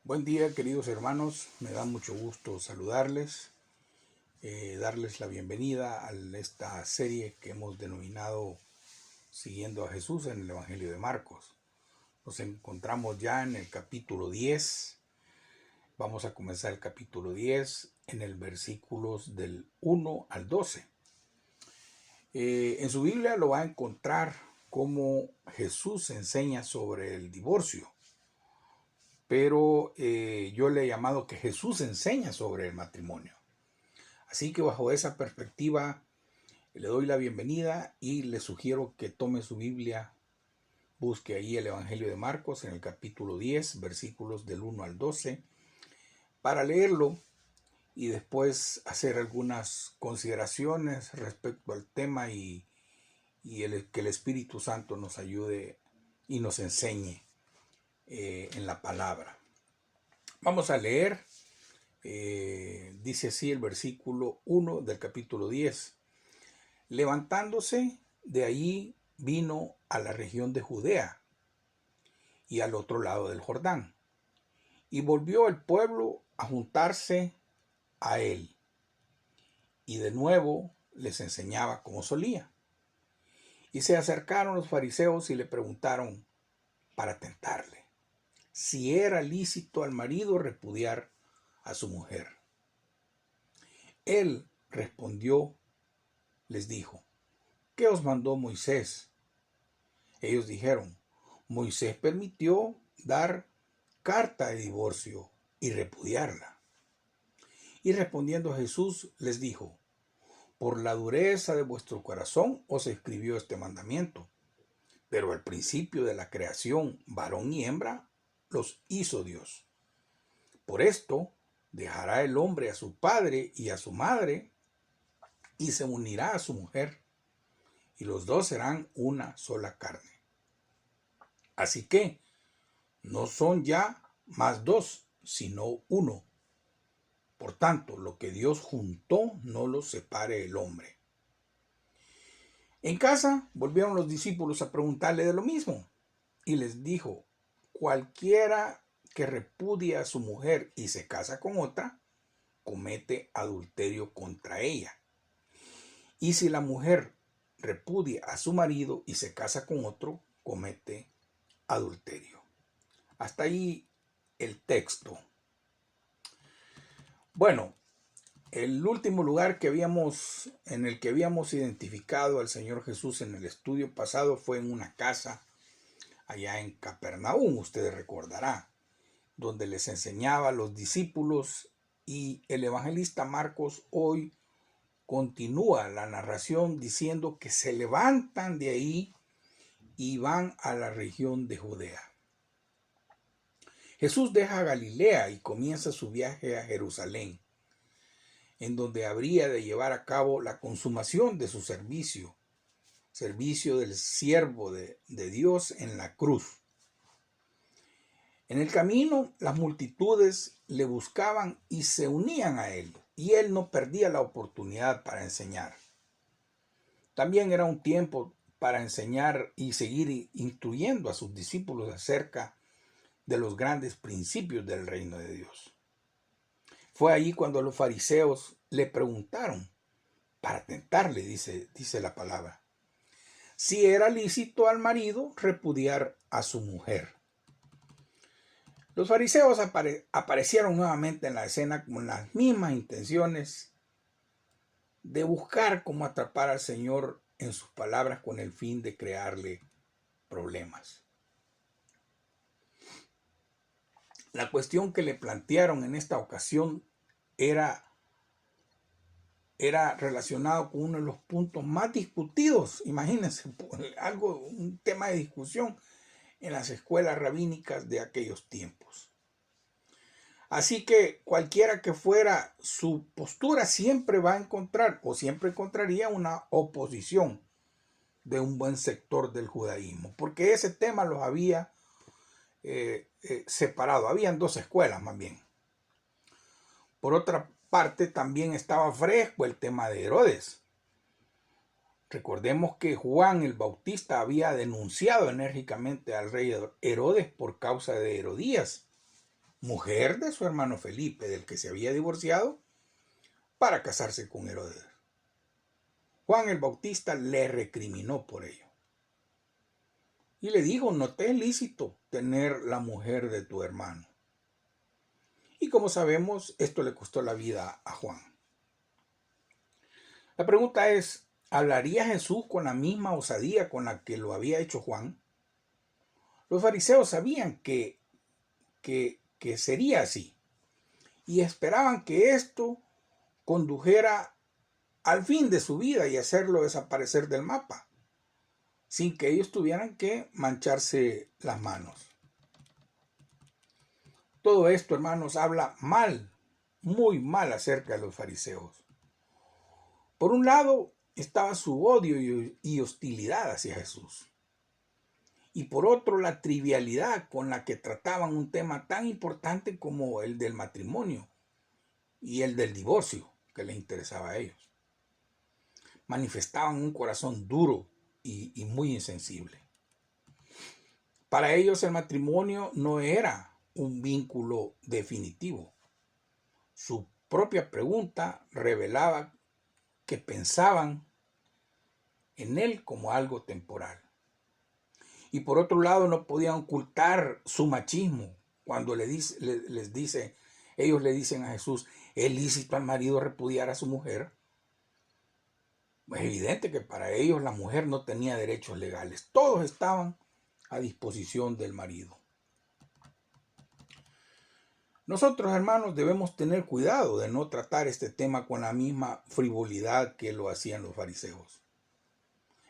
Buen día, queridos hermanos, me da mucho gusto saludarles, darles la bienvenida a esta serie que hemos denominado Siguiendo a Jesús en el Evangelio de Marcos. Nos encontramos ya en el capítulo 10, vamos a comenzar el capítulo 10 en el versículos del 1 al 12. En su Biblia lo va a encontrar como Jesús enseña sobre el divorcio. Pero yo le he llamado que Jesús enseña sobre el matrimonio. Así que bajo esa perspectiva le doy la bienvenida y le sugiero que tome su Biblia, busque ahí el Evangelio de Marcos en el capítulo 10, versículos del 1 al 12, para leerlo y después hacer algunas consideraciones respecto al tema y que el Espíritu Santo nos ayude y nos enseñe en la palabra. Vamos a leer, dice así el versículo 1 del capítulo 10. Levantándose de allí vino a la región de Judea y al otro lado del Jordán, y volvió el pueblo a juntarse a él, y de nuevo les enseñaba como solía. Y se acercaron los fariseos y le preguntaron para tentarle si era lícito al marido repudiar a su mujer. Él respondió, les dijo, ¿qué os mandó Moisés? Ellos dijeron, Moisés permitió dar carta de divorcio y repudiarla. Y respondiendo Jesús les dijo, por la dureza de vuestro corazón os escribió este mandamiento, pero al principio de la creación, varón y hembra, los hizo Dios. Por esto dejará el hombre a su padre y a su madre y se unirá a su mujer, y los dos serán una sola carne. Así que no son ya más dos, sino uno. Por tanto, lo que Dios juntó no lo separe el hombre. En casa volvieron los discípulos a preguntarle de lo mismo, y les dijo, cualquiera que repudia a su mujer y se casa con otra, comete adulterio contra ella. Y si la mujer repudia a su marido y se casa con otro, comete adulterio. Hasta ahí el texto. Bueno, el último lugar en el que habíamos identificado al Señor Jesús en el estudio pasado fue en una casa allá en Capernaum, ustedes recordarán, donde les enseñaba a los discípulos, y el evangelista Marcos hoy continúa la narración diciendo que se levantan de ahí y van a la región de Judea. Jesús deja Galilea y comienza su viaje a Jerusalén, en donde habría de llevar a cabo la consumación de su servicio del siervo de Dios en la cruz. En el camino, las multitudes le buscaban y se unían a él, y él no perdía la oportunidad para enseñar. También era un tiempo para enseñar y seguir instruyendo a sus discípulos acerca de los grandes principios del reino de Dios. Fue allí cuando los fariseos le preguntaron, para tentarle, dice la palabra, si era lícito al marido repudiar a su mujer. Los fariseos aparecieron nuevamente en la escena con las mismas intenciones de buscar cómo atrapar al Señor en sus palabras con el fin de crearle problemas. La cuestión que le plantearon en esta ocasión era relacionado con uno de los puntos más discutidos, imagínense, un tema de discusión en las escuelas rabínicas de aquellos tiempos. Así que cualquiera que fuera su postura siempre va a encontrar o siempre encontraría una oposición de un buen sector del judaísmo, porque ese tema los había separado, habían dos escuelas más bien. Por otra parte, también estaba fresco el tema de Herodes. Recordemos que Juan el Bautista había denunciado enérgicamente al rey Herodes por causa de Herodías, mujer de su hermano Felipe, del que se había divorciado, para casarse con Herodes. Juan el Bautista le recriminó por ello y le dijo: no te es lícito tener la mujer de tu hermano. Y como sabemos, esto le costó la vida a Juan. La pregunta es, ¿hablaría Jesús con la misma osadía con la que lo había hecho Juan? Los fariseos sabían que sería así y esperaban que esto condujera al fin de su vida y hacerlo desaparecer del mapa, sin que ellos tuvieran que mancharse las manos. Todo esto, hermanos, habla mal, muy mal acerca de los fariseos. Por un lado estaba su odio y hostilidad hacia Jesús. Y por otro, la trivialidad con la que trataban un tema tan importante como el del matrimonio y el del divorcio, que les interesaba a ellos. Manifestaban un corazón duro y muy insensible. Para ellos el matrimonio no era un vínculo definitivo. Su propia pregunta revelaba que pensaban en él como algo temporal. Y por otro lado, no podían ocultar su machismo cuando ellos le dicen a Jesús: ¿es lícito al marido repudiar a su mujer? Es evidente que para ellos la mujer no tenía derechos legales. Todos estaban a disposición del marido. Nosotros, hermanos, debemos tener cuidado de no tratar este tema con la misma frivolidad que lo hacían los fariseos.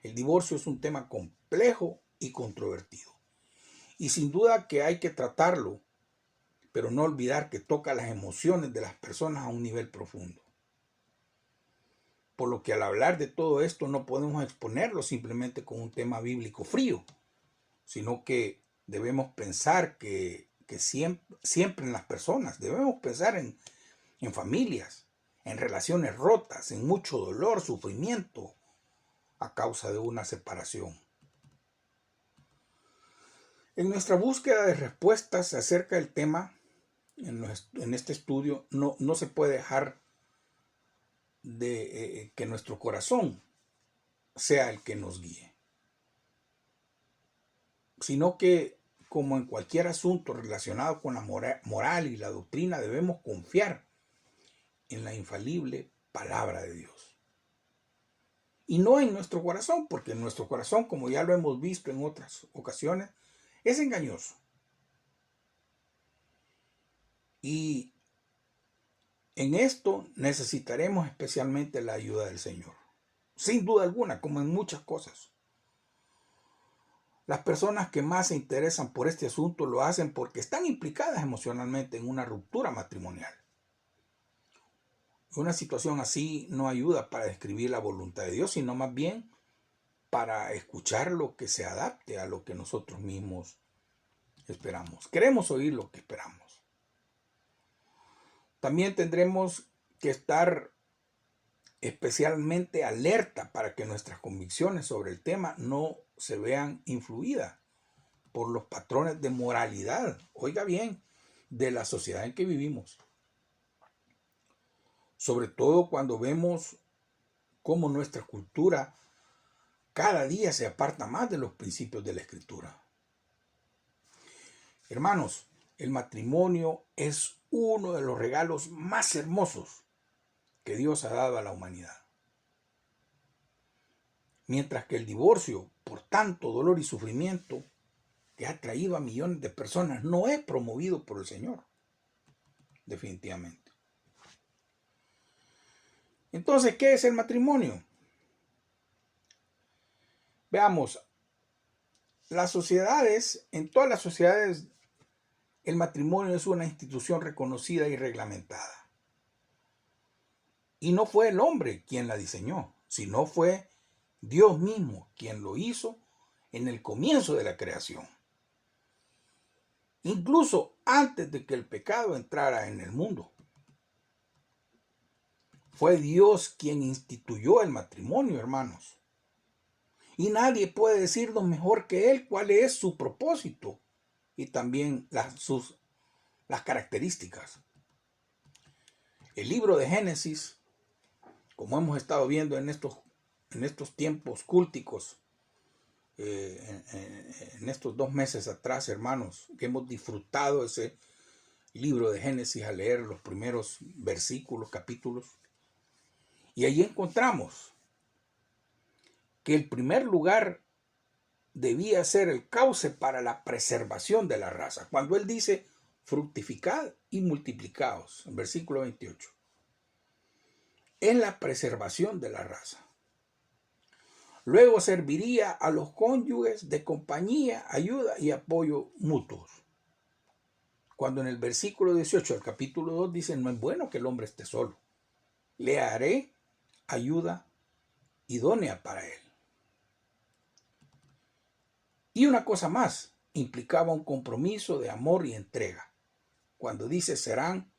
El divorcio es un tema complejo y controvertido. Y sin duda que hay que tratarlo, pero no olvidar que toca las emociones de las personas a un nivel profundo. Por lo que al hablar de todo esto no podemos exponerlo simplemente con un tema bíblico frío, sino que debemos pensar que siempre en las personas, debemos pensar en familias, en relaciones rotas, en mucho dolor, sufrimiento a causa de una separación. En nuestra búsqueda de respuestas acerca del tema, en este estudio, no se puede dejar de que nuestro corazón sea el que nos guíe, sino que, como en cualquier asunto relacionado con la moral y la doctrina, debemos confiar en la infalible palabra de Dios. Y no en nuestro corazón, porque nuestro corazón, como ya lo hemos visto en otras ocasiones, es engañoso. Y en esto necesitaremos especialmente la ayuda del Señor. Sin duda alguna, como en muchas cosas. Las personas que más se interesan por este asunto lo hacen porque están implicadas emocionalmente en una ruptura matrimonial. Una situación así no ayuda para describir la voluntad de Dios, sino más bien para escuchar lo que se adapte a lo que nosotros mismos esperamos. Queremos oír lo que esperamos. También tendremos que estar especialmente alerta para que nuestras convicciones sobre el tema no se vean influidas por los patrones de moralidad, oiga bien, de la sociedad en que vivimos. Sobre todo cuando vemos cómo nuestra cultura cada día se aparta más de los principios de la Escritura. Hermanos, el matrimonio es uno de los regalos más hermosos que Dios ha dado a la humanidad. Mientras que el divorcio, por tanto dolor y sufrimiento que ha traído a millones de personas, no es promovido por el Señor, definitivamente. Entonces, ¿qué es el matrimonio? Veamos, en todas las sociedades, el matrimonio es una institución reconocida y reglamentada. Y no fue el hombre quien la diseñó, sino fue Dios mismo quien lo hizo en el comienzo de la creación. Incluso antes de que el pecado entrara en el mundo. Fue Dios quien instituyó el matrimonio, hermanos. Y nadie puede decirnos mejor que Él cuál es su propósito y también sus las características. El libro de Génesis, como hemos estado viendo en estos tiempos cúlticos, en estos 2 meses atrás, hermanos, que hemos disfrutado ese libro de Génesis al leer los primeros versículos, capítulos, y allí encontramos que el primer lugar debía ser el cauce para la preservación de la raza. Cuando él dice, fructificad y multiplicaos, en versículo 28, es la preservación de la raza. Luego serviría a los cónyuges de compañía, ayuda y apoyo mutuos. Cuando en el versículo 18 del capítulo 2 dice, no es bueno que el hombre esté solo. Le haré ayuda idónea para él. Y una cosa más, implicaba un compromiso de amor y entrega. Cuando dice, serán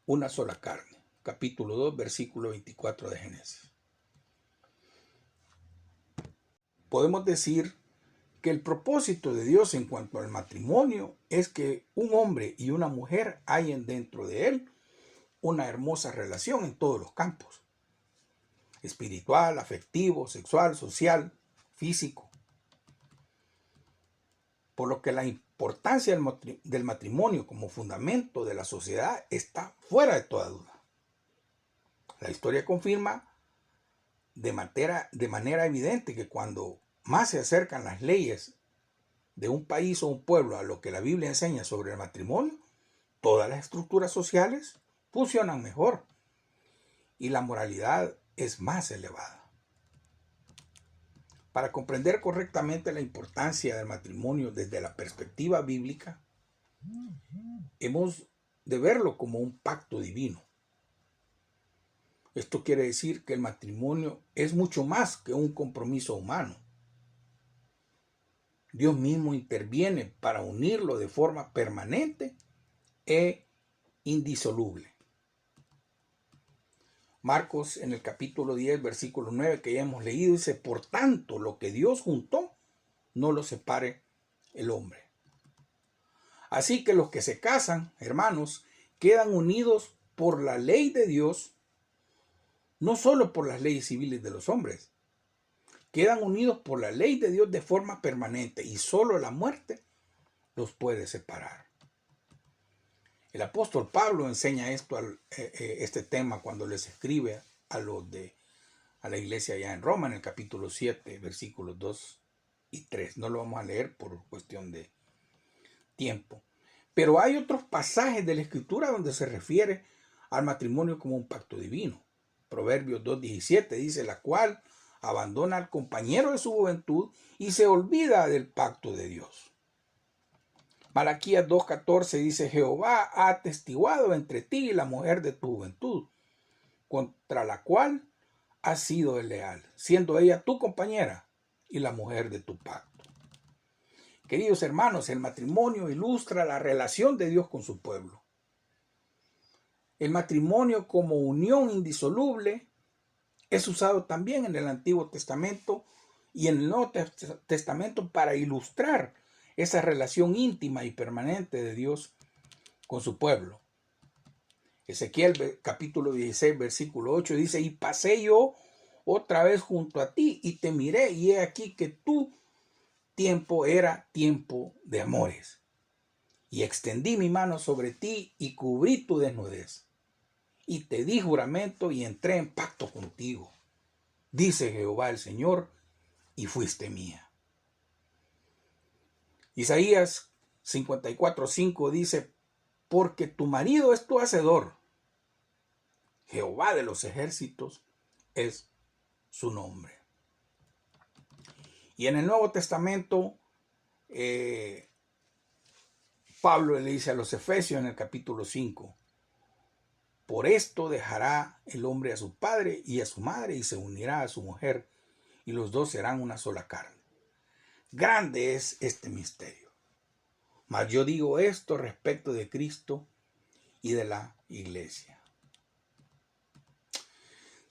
una sola carne. Capítulo 2, versículo 24 de Génesis. Podemos decir que el propósito de Dios en cuanto al matrimonio es que un hombre y una mujer hallen dentro de él una hermosa relación en todos los campos: espiritual, afectivo, sexual, social, físico. Por lo que la importancia del matrimonio como fundamento de la sociedad está fuera de toda duda. La historia confirma de manera evidente que cuando más se acercan las leyes de un país o un pueblo a lo que la Biblia enseña sobre el matrimonio, todas las estructuras sociales funcionan mejor y la moralidad es más elevada. Para comprender correctamente la importancia del matrimonio desde la perspectiva bíblica, hemos de verlo como un pacto divino. Esto quiere decir que el matrimonio es mucho más que un compromiso humano. Dios mismo interviene para unirlo de forma permanente e indisoluble. Marcos, en el capítulo 10, versículo 9, que ya hemos leído, dice, por tanto, lo que Dios juntó, no lo separe el hombre. Así que los que se casan, hermanos, quedan unidos por la ley de Dios, no solo por las leyes civiles de los hombres. Quedan unidos por la ley de Dios de forma permanente y solo la muerte los puede separar. El apóstol Pablo enseña este tema cuando les escribe a la iglesia allá en Roma, en el capítulo 7, versículos 2 y 3. No lo vamos a leer por cuestión de tiempo. Pero hay otros pasajes de la Escritura donde se refiere al matrimonio como un pacto divino. Proverbios 2:17 dice, la cual abandona al compañero de su juventud y se olvida del pacto de Dios. Malaquías 2:14 dice, Jehová ha atestiguado entre ti y la mujer de tu juventud, contra la cual has sido desleal, siendo ella tu compañera y la mujer de tu pacto. Queridos hermanos, el matrimonio ilustra la relación de Dios con su pueblo. El matrimonio como unión indisoluble es usado también en el Antiguo Testamento y en el Nuevo Testamento para ilustrar esa relación íntima y permanente de Dios con su pueblo. Ezequiel capítulo 16, versículo 8 dice, y pasé yo otra vez junto a ti y te miré y he aquí que tu tiempo era tiempo de amores. Y extendí mi mano sobre ti y cubrí tu desnudez. Y te di juramento y entré en pacto contigo, dice Jehová el Señor, y fuiste mía. Isaías 54:5 dice, porque tu marido es tu hacedor, Jehová de los ejércitos es su nombre. Y en el Nuevo Testamento, Pablo le dice a los Efesios en el capítulo 5, por esto dejará el hombre a su padre y a su madre y se unirá a su mujer y los dos serán una sola carne. Grande es este misterio. Mas yo digo esto respecto de Cristo y de la iglesia.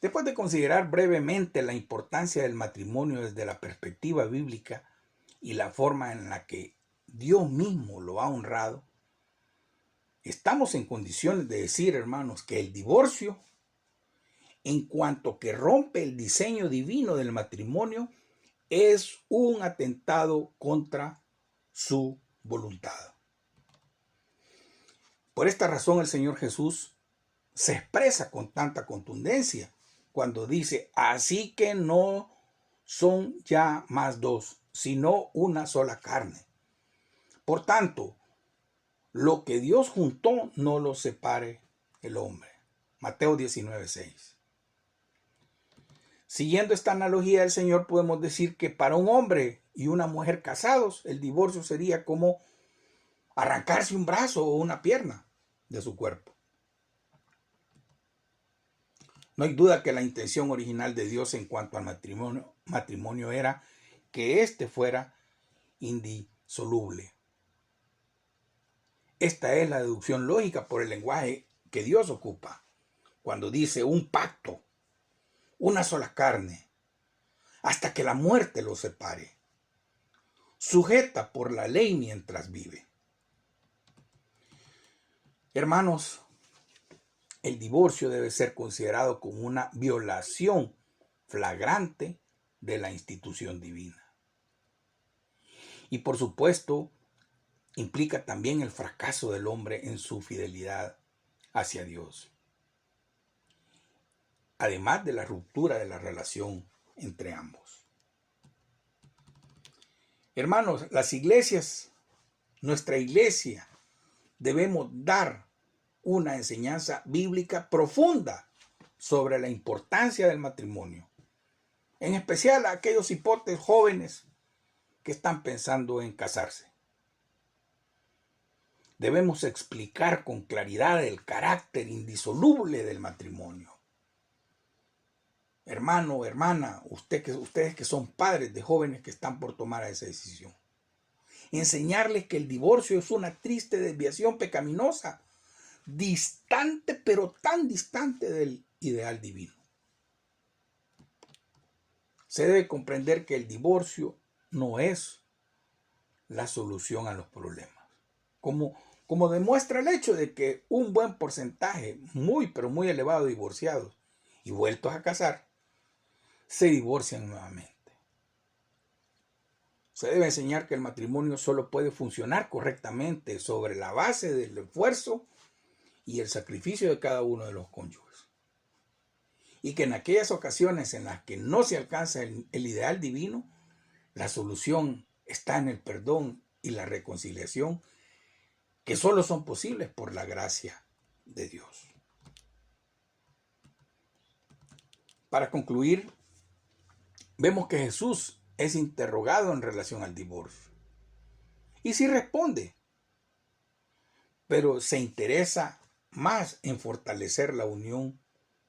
Después de considerar brevemente la importancia del matrimonio desde la perspectiva bíblica y la forma en la que Dios mismo lo ha honrado, estamos en condiciones de decir, hermanos, que el divorcio, en cuanto que rompe el diseño divino del matrimonio, es un atentado contra su voluntad. Por esta razón el Señor Jesús se expresa con tanta contundencia cuando dice, así que no son ya más dos, sino una sola carne. Por tanto, lo que Dios juntó no lo separe el hombre. Mateo 19:6. Siguiendo esta analogía del Señor, podemos decir que para un hombre y una mujer casados, el divorcio sería como arrancarse un brazo o una pierna de su cuerpo. No hay duda que la intención original de Dios en cuanto al matrimonio era que éste fuera indisoluble. Esta es la deducción lógica por el lenguaje que Dios ocupa cuando dice un pacto, una sola carne, hasta que la muerte los separe, sujeta por la ley mientras vive. Hermanos, el divorcio debe ser considerado como una violación flagrante de la institución divina. Y por supuesto, implica también el fracaso del hombre en su fidelidad hacia Dios, además de la ruptura de la relación entre ambos. Hermanos, las iglesias, nuestra iglesia, debemos dar una enseñanza bíblica profunda sobre la importancia del matrimonio, en especial a aquellos hipotes jóvenes que están pensando en casarse. Debemos explicar con claridad el carácter indisoluble del matrimonio. Hermano, hermana, ustedes que son padres de jóvenes que están por tomar esa decisión. Enseñarles que el divorcio es una triste desviación pecaminosa, distante, pero tan distante del ideal divino. Se debe comprender que el divorcio no es la solución a los problemas. Como demuestra el hecho de que un buen porcentaje, pero muy elevado de divorciados y vueltos a casar, se divorcian nuevamente. Se debe enseñar que el matrimonio solo puede funcionar correctamente sobre la base del esfuerzo y el sacrificio de cada uno de los cónyuges. Y que en aquellas ocasiones en las que no se alcanza el ideal divino, la solución está en el perdón y la reconciliación, que solo son posibles por la gracia de Dios. Para concluir, vemos que Jesús es interrogado en relación al divorcio. Y sí responde, pero se interesa más en fortalecer la unión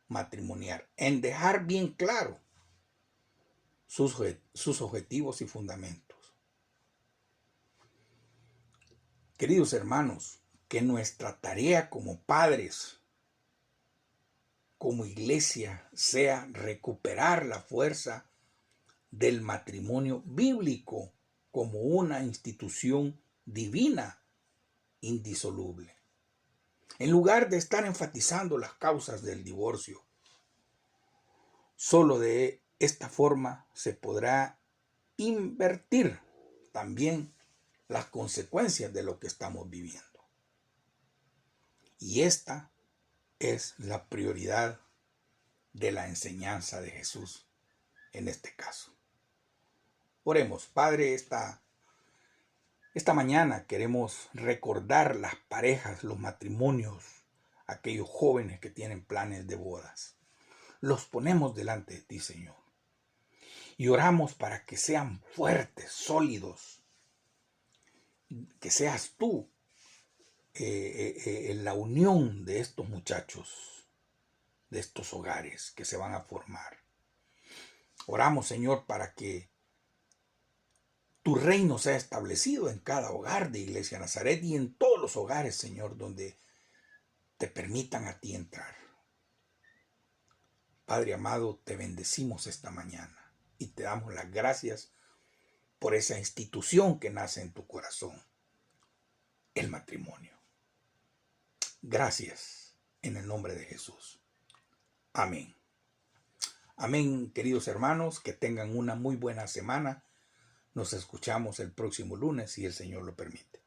matrimonial, en dejar bien claro sus objetivos y fundamentos. Queridos hermanos, que nuestra tarea como padres, como iglesia, sea recuperar la fuerza del matrimonio bíblico como una institución divina indisoluble. En lugar de estar enfatizando las causas del divorcio, solo de esta forma se podrá invertir también las consecuencias de lo que estamos viviendo. Y esta es la prioridad de la enseñanza de Jesús en este caso. Oremos. Padre, esta mañana queremos recordar las parejas, los matrimonios, aquellos jóvenes que tienen planes de bodas. Los ponemos delante de ti, Señor. Y oramos para que sean fuertes, sólidos, que seas tú en la unión de estos muchachos, de estos hogares que se van a formar. Oramos, Señor, para que tu reino sea establecido en cada hogar de Iglesia Nazaret y en todos los hogares, Señor, donde te permitan a ti entrar. Padre amado, te bendecimos esta mañana y te damos las gracias por esa institución que nace en tu corazón, el matrimonio. Gracias en el nombre de Jesús. Amén. Amén, queridos hermanos, que tengan una muy buena semana. Nos escuchamos el próximo lunes si el Señor lo permite.